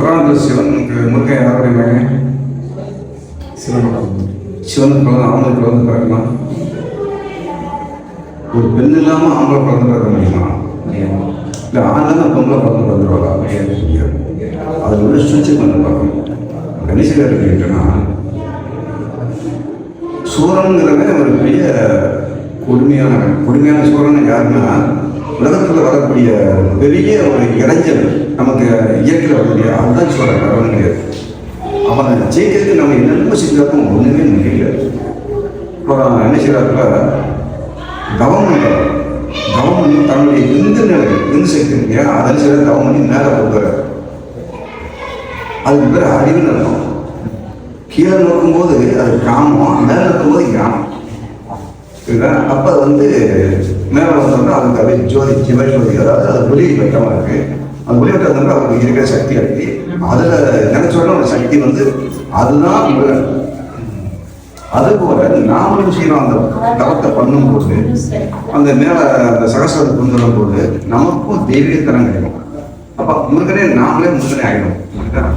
புராணத்தில் சிவனுக்கு முருகன் யாருடைய மகன்? சிவனுக்கு குழந்தை ஆம்பளை குழந்தை பிறக்கலாம். ஒரு பெண் இல்லாமல் ஆம்பளை குழந்தை பிறக்க முடியுமா? இல்லை ஆண்லாம் பொம்பளை குழந்தை பிறந்துருவாளா? அதில் உள்ள சுவிட்சை கொஞ்சம் பார்க்கணும். கணேசன் கேட்டேன்னா சூரனுங்கிறவன் ஒரு பெரிய கொடுமையான சூரன் யாருன்னா உலகத்தில் வரக்கூடிய பெரிய ஒரு இறைஞ்சல் நமக்கு இயற்கையில் வரக்கூடிய அதுதான் சொல்கிறேன். வரணும் கிடையாது. அவனை ஜெயிக்கிறதுக்கு நம்ம என்னென்ன செஞ்சாலும் ஒன்றுமே முடியல. அப்புறம் என்ன செய்யறாப்புல கவர்மெண்ட் தன்னுடைய விந்து சக்தி இல்லையா அதன் சில கவர்மெண்ட் மேலே கொடுக்குறாரு. அதுக்கு பேர் அறிவுன்னு இருக்கும். கீழே நோக்கும்போது அது காமம், மேலே நோக்கும்போது ஞானம். அப்போ மேலே வந்தோம்னா அதுக்கு அப்படியே ஜோதி ஜீவஜோதி, அதாவது அது ஒளி வட்டமாக இருக்கு. அந்த ஒளி வட்டம் வந்து அவருக்கு இருக்கிற சக்தி அடக்கி அதில் நினைச்சோட ஒரு சக்தி அதுதான் முருகன். அதுபோல நாமளும் செய்யறோம். அந்த தவத்தை பண்ணும்போது அந்த மேலே அந்த சகசிரத்தை கொண்டு வரும்போது நமக்கும் தெய்வீகத்தனம் கிடைக்கும். அப்போ முருகனே நாமளே முருகனே ஆகிடும்.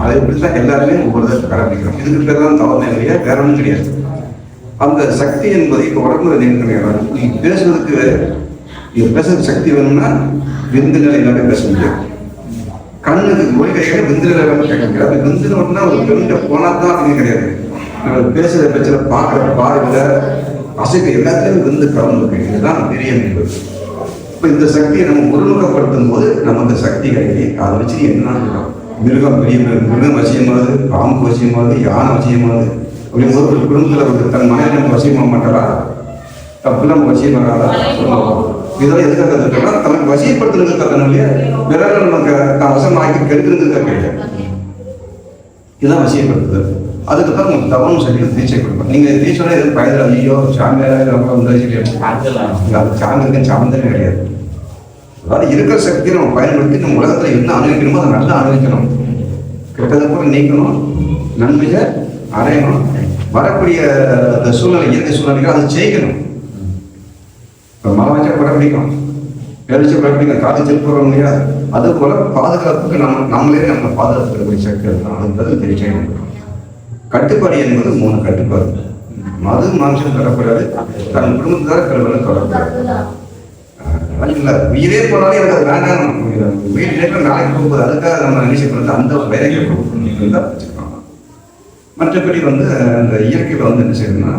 அதை இப்படிதான் எல்லாருமே ஒவ்வொரு கடைபிடிக்கிறோம். இதுக்கு பேர் தான் தவறு இல்லையா, வேற ஒன்றும் கிடையாது. அந்த சக்தி என்பது இப்போ உடம்புல கிடையாது. நீ பேசுறதுக்கு பேசுறது சக்தி வேணும்னா விந்து நிலை இல்லாமல் பேச முடியாது. கண்ணுக்கு மொழி கிடையாது, விந்து நிலை இல்லாமல் கேட்க முடியாது. அது விந்து ஒன்றுனா ஒரு பெண்ணை போனால் தான் அப்படின்னு கிடையாது. நம்ம பேசுகிற பேச்சில் பார்க்குற பார்வையில் அசைக்க எல்லாத்துலேயும் விந்து கலந்துருக்கு. இதுதான் பெரிய நிகழ்வு. இப்போ இந்த சக்தியை நம்ம ஒருமுகப்படுத்தும் போது நமக்கு சக்தி கிடைக்கி அதை வச்சு என்ன மிருகம் பெரிய மிருகம் வசியமாகுது, பாம்பு வசியமாகுது, யானை வசியமாகுது. அப்படிங்கும்போது ஒரு குடும்பத்தில் தன் மனைவி நம்ம வசியமாக மாட்டாரா? தப்பு நம்ம வசியமாகறா? இதெல்லாம் எதுக்காக கற்றுக்கிட்டோம்னா தனக்கு வசியப்படுத்துறது கத்தணும் இல்லையா? பிறகு நமக்கு தான் வசமாக்கி கெடுக்கிறதுக்காக கிடையாது. இதுதான் வசியப்படுத்துதல். அதுக்கு தான் உங்களுக்கு தவறும் சொல்லி தீட்சை கொடுப்போம். நீங்கள் தீட்சை எதுவும் பயத்தில் ஐயோ சாமியார் அது சாமிக்கு சாமந்தே கிடையாது. அதாவது இருக்கிற சக்தியை நம்ம பயன்படுத்தி நம்ம உலகத்தில் என்ன அனுபவிக்கணுமோ அதை நல்லா அனுபவிக்கணும். கெட்டதை கூட நீக்கணும், நன்மையை அடையணும். வரக்கூடிய அந்த சூழ்நிலை இயற்கை சூழ்நிலைகள் அதை ஜெயிக்கணும். இப்போ மழை வச்சா படப்பிடிக்கும், எழுச்சி படப்பிடிக்கும், காது செல் போட முடியாது. அது போல பாதுகாப்புக்கு நம்மளே நம்ம பாதுகாக்கக்கூடிய சக்தி இருக்கலாம். அதுன்றது தெரிவிக்கணும். கட்டுப்பாடு என்பது 3 கட்டுப்பாடு. மது மாம்சம் தொடக்கூடாது, தன் குடும்பத்தால் கல்வனை தொடக்கூடாது. இல்லை உயிரே போனாலும் எனக்கு அது வேண்டாம். உயிர் நேற்று நாளைக்கு போகும்போது அதுக்காக நம்ம நினைச்சுக்கிறது அந்த வேலைக்கு தான் வச்சுருக்கோம். மற்றபடி அந்த இயற்கையில் என்ன செய்யணும்னா